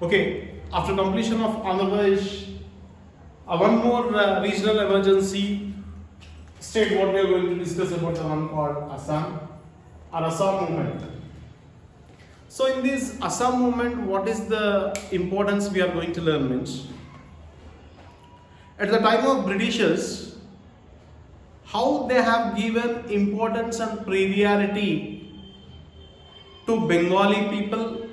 Okay, after completion of Andhra Pradesh, one more regional emergency state what we are going to discuss about the one called Assam or Assam movement. So in this Assam movement, what is the importance we are going to learn means at the time of Britishers, how they have given importance and priority to Bengali people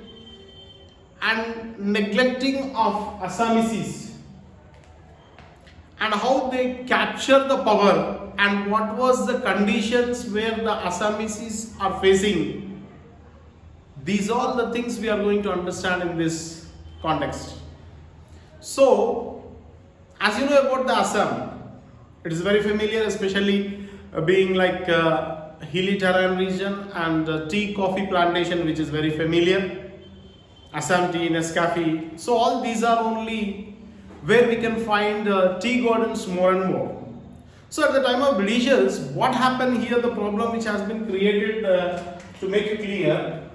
and neglecting of Assamese, and how they capture the power and what was the conditions where the Assamese are facing. These are the things we are going to understand in this context. So, as you know about the Assam, it is very familiar, especially being like hilly terrain region and tea coffee plantation, which is very familiar. Assam tea, Nescafe. So all these are only where we can find tea gardens more and more. So at the time of Britishers, what happened here, the problem which has been created to make it clear,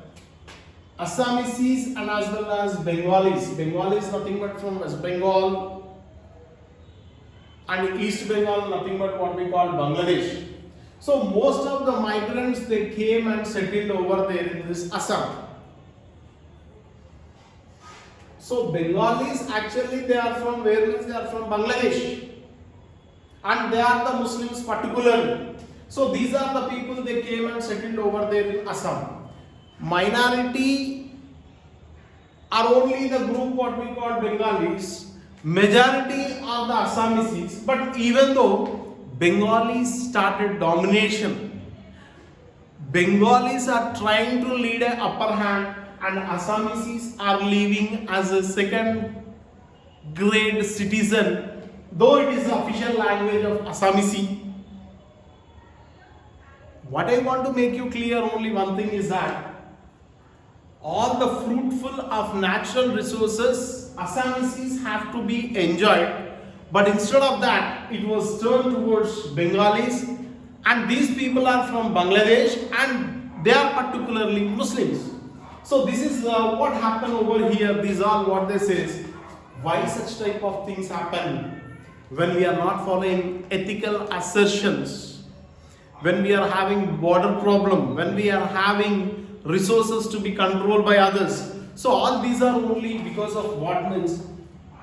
Assamese and as well as Bengalis. Bengalis nothing but from West Bengal and East Bengal, nothing but what we call Bangladesh. So most of the migrants, they came and settled over there in this Assam. So Bengalis actually they are from where means they are from Bangladesh and they are the Muslims particularly. So these are the people they came and settled over there in Assam. Minority are only the group what we call Bengalis. Majority are the Assamese. But even though Bengalis started domination, Bengalis are trying to lead an upper hand and Assamese are living as a second grade citizen, though it is the official language of Assamese. What I want to make you clear only one thing is that all the fruitful of natural resources Assamese have to be enjoyed, but instead of that it was turned towards Bengalis, and these people are from Bangladesh and they are particularly Muslims. So this is what happened over here. These are what they say. Why such type of things happen when we are not following ethical assertions, when we are having border problem, when we are having resources to be controlled by others. So all these are only because of what means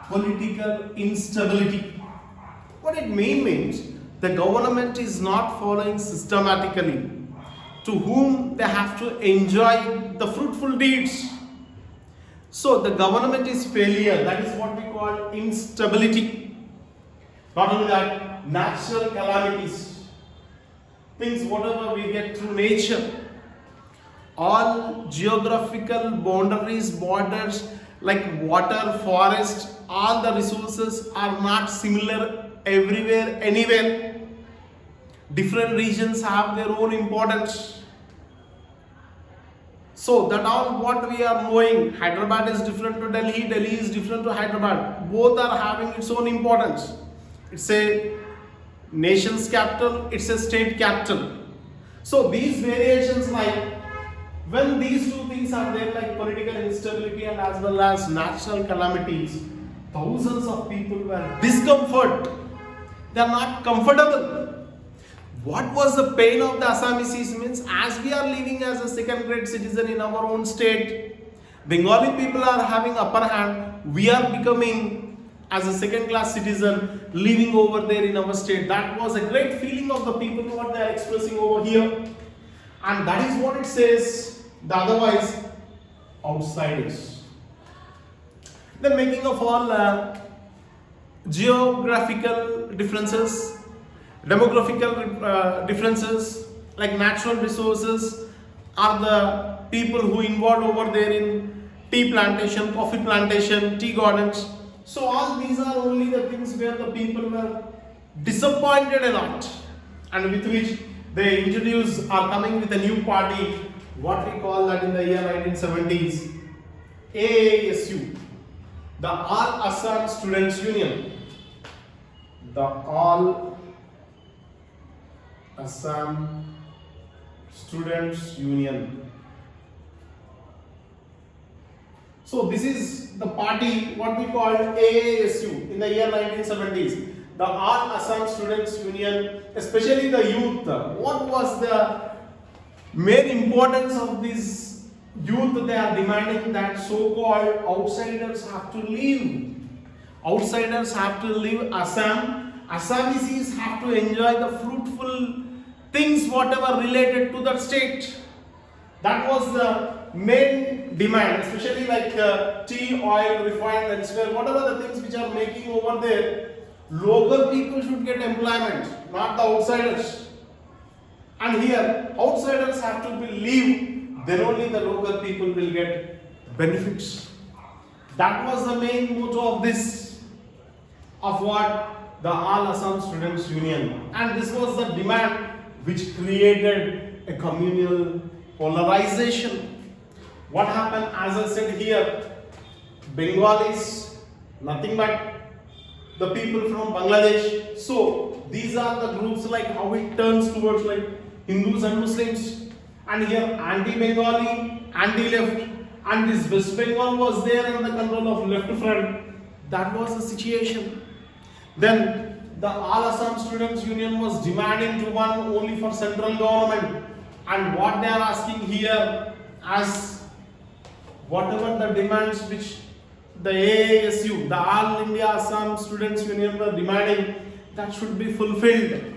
political instability. What it means the government is not following systematically to whom they have to enjoy the fruitful deeds. So the government is failure. That is what we call instability. Not only that, natural calamities, things whatever we get through nature, all geographical boundaries, borders like water, forest, all the resources are not similar everywhere, anywhere. Different regions have their own importance. So that all what we are knowing, Hyderabad is different to Delhi, Delhi is different to Hyderabad. Both are having its own importance. It's a nation's capital, it's a state capital. So these variations, like when these two things are there, like political instability and as well as natural calamities, thousands of people were discomfort. They are not comfortable. What was the pain of the Assamese means, as we are living as a second grade citizen in our own state, Bengali people are having upper hand, we are becoming as a second class citizen living over there in our state. That was a great feeling of the people what they are expressing over here, and that is what it says, the otherwise outsiders. The making of all geographical differences, demographical differences, like natural resources are the people who involved over there in tea plantation, coffee plantation, tea gardens. So all these are only the things where the people were disappointed a lot, and with which they are coming with a new party, what we call that in the year 1970s, AASU, the All Assam Students Union. The All Assam Students Union. So this is the party what we called AASU in the year 1970s. The All Assam Students Union, especially the youth. What was the main importance of this youth? They are demanding that so-called outsiders have to leave. Outsiders have to leave Assam. Assamese have to enjoy the fruitful things whatever related to that state. That was the main demand, especially like tea, oil, refined elsewhere, whatever the things which are making over there. Local people should get employment, not the outsiders. And here, outsiders have to leave, then only the local people will get benefits. That was the main motto of this, of what the All Assam Students Union. And this was the demand which created a communal polarization. What happened, as I said here, Bengalis, nothing but the people from Bangladesh. So these are the groups, like how it turns towards like Hindus and Muslims. And here anti-Bengali, anti-left, and this West Bengal was there in the control of left front. That was the situation. Then the All Assam Students Union was demanding to one only for central government. And what they are asking here as whatever the demands which the AASU, the All India Assam Students Union were demanding, that should be fulfilled.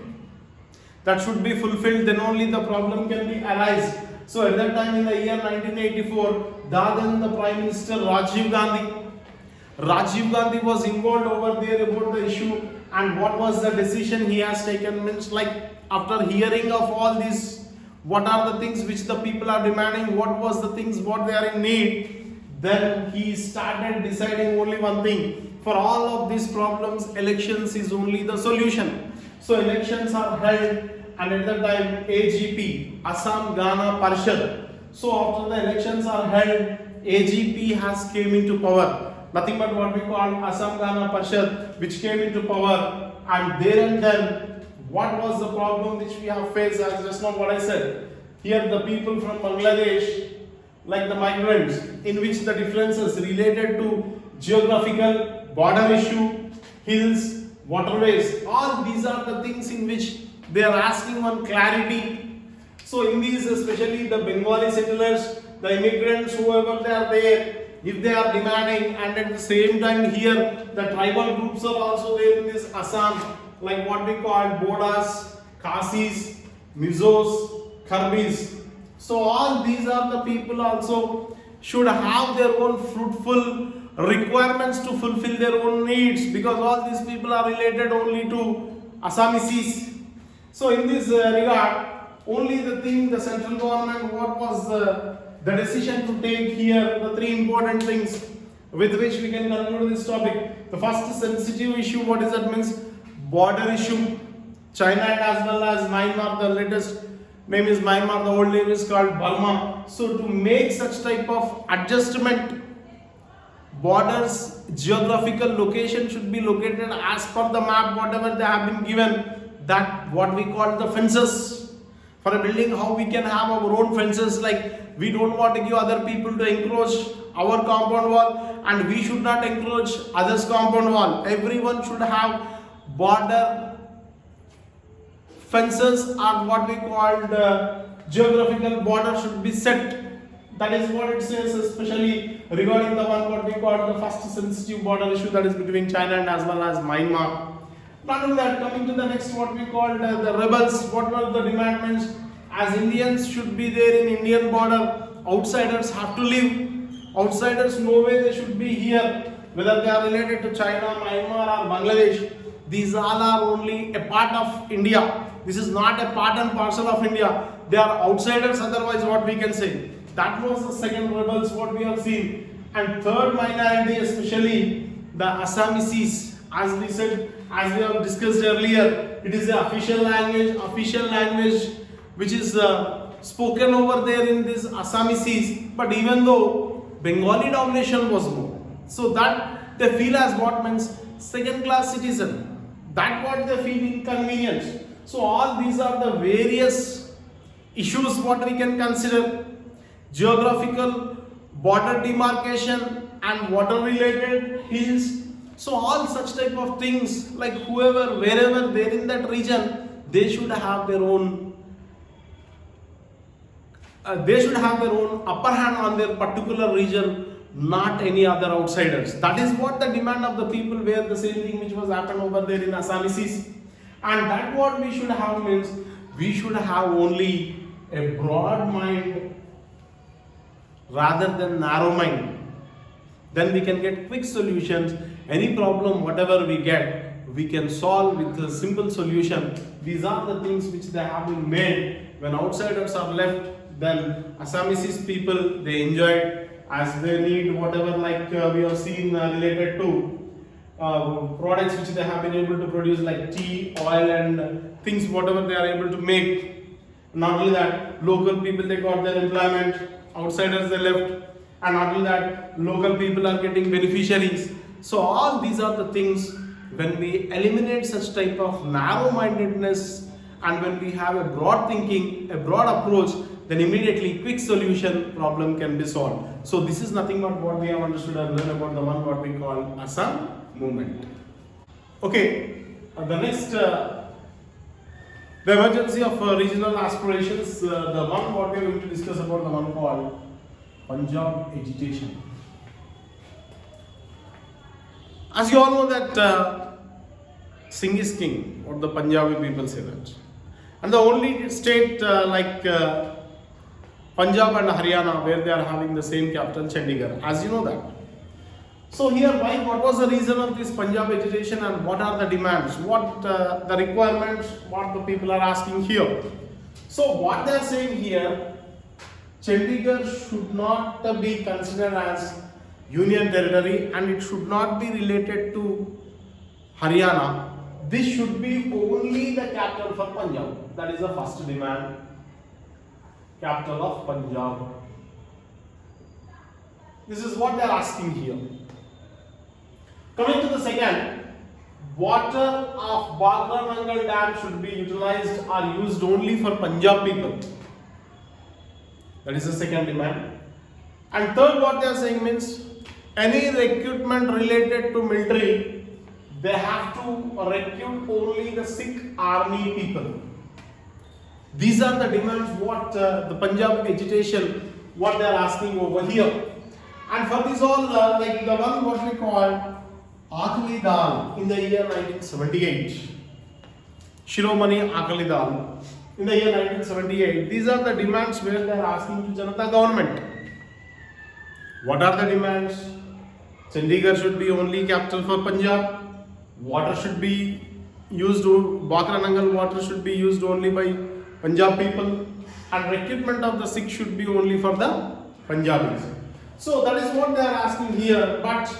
That should be fulfilled, then only the problem can be arise. So at that time in the year 1984, then the Prime Minister Rajiv Gandhi was involved over there about the issue. And what was the decision he has taken? Means like after hearing of all this, what are the things which the people are demanding, what was the things what they are in need, then he started deciding only one thing. For all of these problems, elections is only the solution. So elections are held, and at that time AGP, Assam Gana Parishad. So after the elections are held, AGP has came into power. Nothing but what we call Assam Gana Parishad, which came into power. And there and then, what was the problem which we have faced, as just now what I said. Here the people from Bangladesh, like the migrants, in which the differences related to geographical, border issue, hills, waterways, all these are the things in which they are asking one clarity. So in these, especially the Bengali settlers, the immigrants, whoever they are there, if they are demanding, and at the same time here the tribal groups are also there in this Assam, like what we call Bodas, Khasis, Mizos, Kharbis. So all these are the people also should have their own fruitful requirements to fulfill their own needs, because all these people are related only to Assamese. So in this regard, only the thing the central government, what was the decision to take here, the three important things with which we can conclude this topic. The first sensitive issue, what is that means? Border issue. China and as well as Myanmar, the latest name is Myanmar, the old name is called Burma. So to make such type of adjustment, borders, geographical location should be located as per the map, whatever they have been given. That what we call the fences. For a building, how we can have our own fences, like we don't want to give other people to encroach our compound wall, and we should not encroach others' compound wall. Everyone should have border fences, or what we call the geographical border should be set. That is what it says, especially regarding the one what we call the first sensitive border issue, that is between China and as well as Myanmar. Not only that, coming to the next what we call the rebels, what were the demands? As Indians should be there in Indian border, outsiders have to leave. Outsiders, no way they should be here, whether they are related to China, Myanmar or Bangladesh. These all are only a part of India. This is not a part and parcel of India. They are outsiders, otherwise what we can say. That was the second rebels what we have seen. And third minority, especially the Assamese, as we said, as we have discussed earlier, it is the official language which is spoken over there in this Assamese. But even though Bengali domination was more, so that they feel as what means second class citizen. That what they feel inconvenience. So all these are the various issues what we can consider. Geographical border demarcation, and water related hills. So all such type of things, like whoever, wherever they're in that region, they should have their own upper hand on their particular region, not any other outsiders. That is what the demand of the people were, the same thing which was happened over there in Assamese. And that what we should have means, we should have only a broad mind rather than narrow mind. Then we can get quick solutions. Any problem, whatever we get, we can solve with a simple solution. These are the things which they have been made. When outsiders are left, then Assamese people, they enjoy as they need whatever, like we have seen related to products which they have been able to produce, like tea, oil and things whatever they are able to make. Not only that, local people, they got their employment, outsiders they left, and not only that, local people are getting beneficiaries. So all these are the things, when we eliminate such type of narrow-mindedness and when we have a broad thinking, a broad approach, then immediately quick solution problem can be solved. So this is nothing but what we have understood and learned about the one what we call Assam movement. Okay, the next, the emergency of regional aspirations, the one what we are going to discuss about, the one called Punjab agitation. As you all know that Singh is king, or the Punjabi people say that. And the only state like Punjab and Haryana where they are having the same capital, Chandigarh, as you know that. So here, what was the reason of this Punjab agitation and what are the demands, what the requirements, what the people are asking here. So what they are saying here, Chandigarh should not be considered as union territory and it should not be related to Haryana. This should be only the capital for Punjab. That is the first demand. Capital of Punjab. This is what they are asking here. Coming to the second, water of Bhakra Nangal Dam should be utilized or used only for Punjab people. That is the second demand. And third, what they are saying means, any recruitment related to military, they have to recruit only the Sikh army people. These are the demands what the Punjab agitation, what they are asking over here. And for this all, like the one what we call Akali Dal in the year 1978. Shiromani Akali Dal in the year 1978. These are the demands where they are asking to Janata government. What are the demands? Chandigarh should be only capital for Punjab. Water should be used, Bhakra Nangal water should be used only by Punjab people, and recruitment of the Sikh should be only for the Punjabis. So that is what they are asking here. But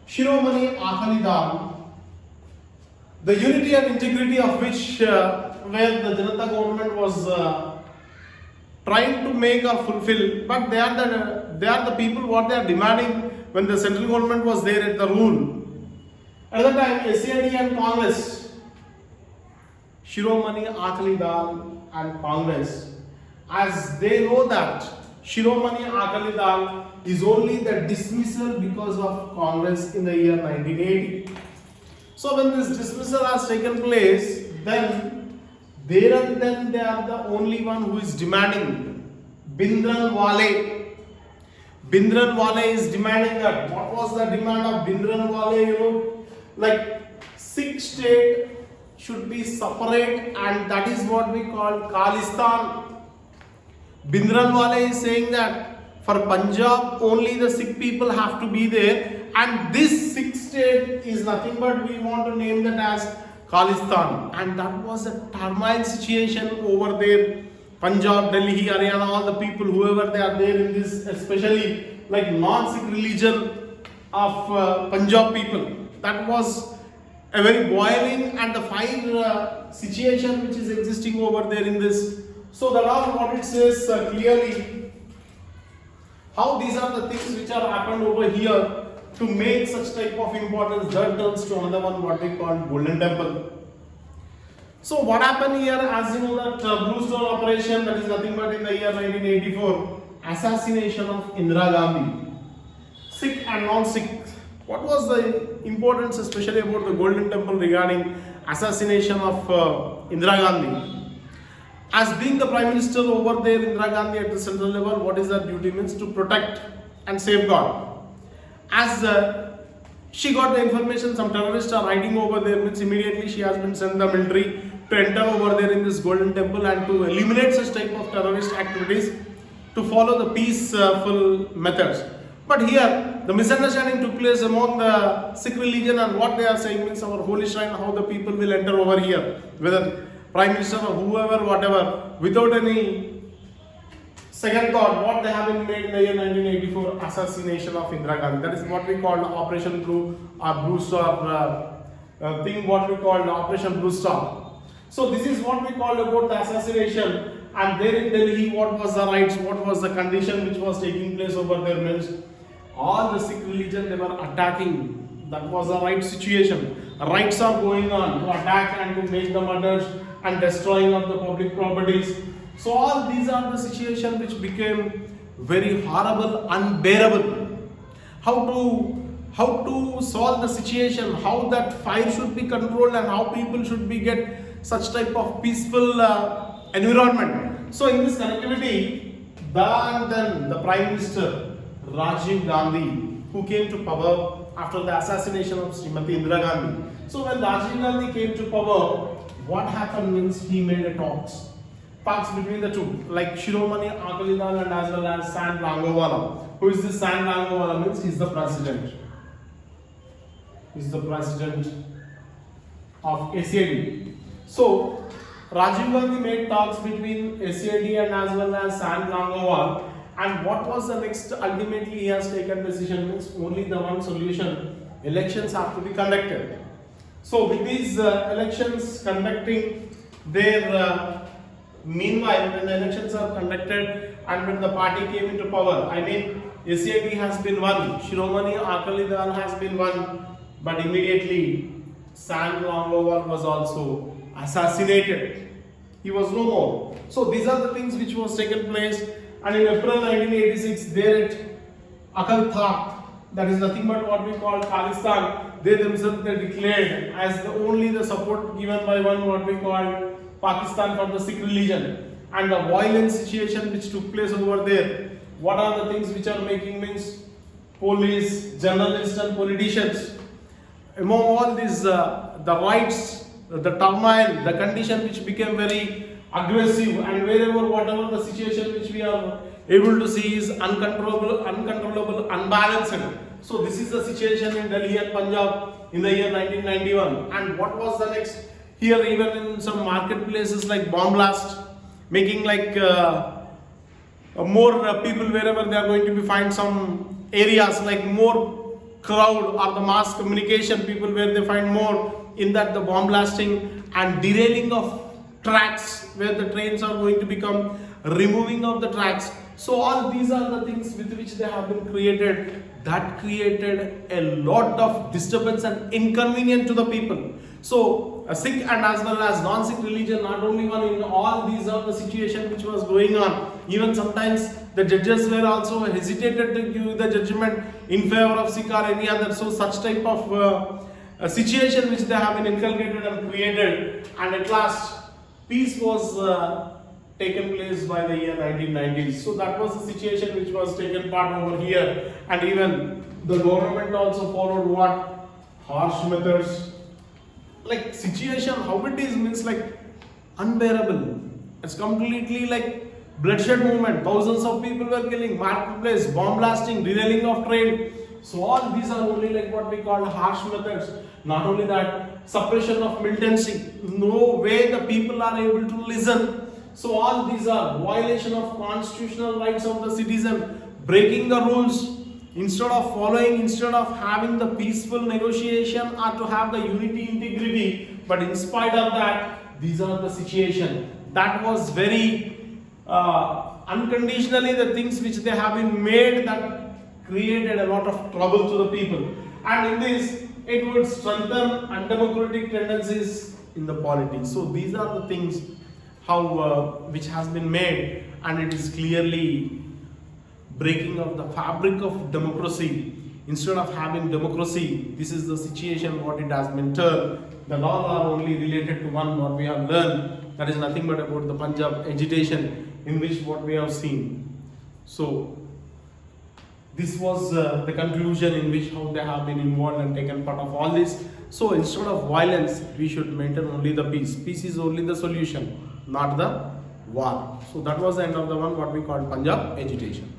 Shiromani Akali Dal, the unity and integrity of which where the Janata government was trying to make or fulfill, but they are the people what they are demanding when the central government was there at the rule. At the time, SAD and Congress, Shiromani Akali Dal and Congress, as they know that Shiromani Akali Dal is only the dismissal because of Congress in the year 1980. So when this dismissal has taken place, then there and then they are the only one who is demanding. Bindran Wale. Bindran Wale is demanding that. What was the demand of Bindran Wale? Like Sikh state should be separate, and that is what we call Khalistan. Bindran Wale is saying that for Punjab only the Sikh people have to be there, and this Sikh state is nothing but we want to name that as Khalistan. And that was a turmoil situation over there. Punjab, Delhi, Haryana, all the people, whoever they are there in this, especially like non-Sikh religion of Punjab people. That was a very boiling and the fire situation which is existing over there in this. So the law what it says clearly, how these are the things which are happened over here to make such type of importance, that turns to another one what we call Golden Temple. So what happened here, as you know that Blue Stone operation, that is nothing but in the year 1984, assassination of Indira Gandhi. Sikh and non-Sikh. What was the importance, especially about the Golden Temple, regarding assassination of Indira Gandhi? As being the Prime Minister over there, Indira Gandhi at the central level, what is her duty? Means to protect and safeguard. As she got the information some terrorists are hiding over there, means immediately she has been sent the military to enter over there in this Golden Temple and to eliminate such type of terrorist activities, to follow the peaceful methods. But here the misunderstanding took place among the Sikh religion, and what they are saying means our holy shrine, how the people will enter over here, whether Prime Minister or whoever, whatever, without any second thought, what they have been made in the year 1984, assassination of Indira Gandhi. That is what we call Operation Blue Star thing, what we call Operation Blue Star. So this is what we call about the assassination. And there in Delhi, what was the rights, what was the condition which was taking place over there means all the Sikh religion they were attacking. That was the right situation. Rights are going on to attack and to make the murders and destroying of the public properties. So all these are the situation which became very horrible, unbearable. How to solve the situation, how that fire should be controlled, and how people should be get such type of peaceful environment. So in this connectivity, then the Prime Minister Rajiv Gandhi, who came to power after the assassination of Srimati Indira Gandhi. So when Rajiv Gandhi came to power, what happened means he made a talks between the two, like Shiromani Akali Dal and as well as Sant Rangowala. Who is this Sant Rangowala means? He is the president. He is the president of SAD. So Rajiv Gandhi made talks between SAD and as well as Sant Rangowala. And what was the next? Ultimately, he has taken decision means only the one solution: elections have to be conducted. So with these elections conducting their meanwhile, when the elections are conducted and when the party came into power, I mean SAD has been won, Shiromani Akali Dal has been won, but immediately Sant Rangowala was also assassinated. He was no more. So these are the things which was taken place. And in April 1986, there at Akal Takht, that is nothing but what we call Khalistan, they themselves they declared as the support given by one what we call Pakistan for the Sikh religion. And the violent situation which took place over there, what are the things which are making means police, journalists and politicians, among all these the rights, the turmoil, the condition which became very aggressive, and wherever whatever the situation which we are able to see is uncontrollable, unbalanced. So this is the situation in Delhi and Punjab in the year 1991. And what was the next? Here even in some marketplaces like bomb blast, making like more people wherever they are going to be find some areas like more crowd or the mass communication people where they find more, in that the bomb blasting and derailing of tracks where the trains are going to become, removing of the tracks. So all these are the things with which they have been created, that created a lot of disturbance and inconvenience to the people. So a Sikh and as well as non-Sikh religion, not only one, in all these are the situation which was going on. Even sometimes the judges were also hesitated to give the judgment in favor of Sikh or any other. So such type of a situation which they have been inculcated and created, and at last peace was taken place by the year 1990s. So that was the situation which was taken part over here, and even the government also followed what? Harsh methods. Like situation, how it is means like unbearable. It's completely like bloodshed movement. Thousands of people were killing, marketplace, bomb blasting, derailing of train. So all these are only like what we call harsh methods. Not only that, suppression of militancy. No way the people are able to listen. So all these are violation of constitutional rights of the citizen, breaking the rules, instead of following, instead of having the peaceful negotiation or to have the unity, integrity. But in spite of that, these are the situation. That was very unconditionally the things which they have been made that created a lot of trouble to the people. And in this, it would strengthen undemocratic tendencies in the politics. So these are the things how which has been made, and it is clearly breaking of the fabric of democracy Instead of having democracy, this is the situation what it has been turned. The laws are only related to one what we have learned. That is nothing but about the Punjab agitation, in which what we have seen. So this was the conclusion in which how they have been involved and taken part of all this. So instead of violence, we should maintain only the peace. Peace is only the solution, not the war. So that was the end of the one what we call Punjab agitation.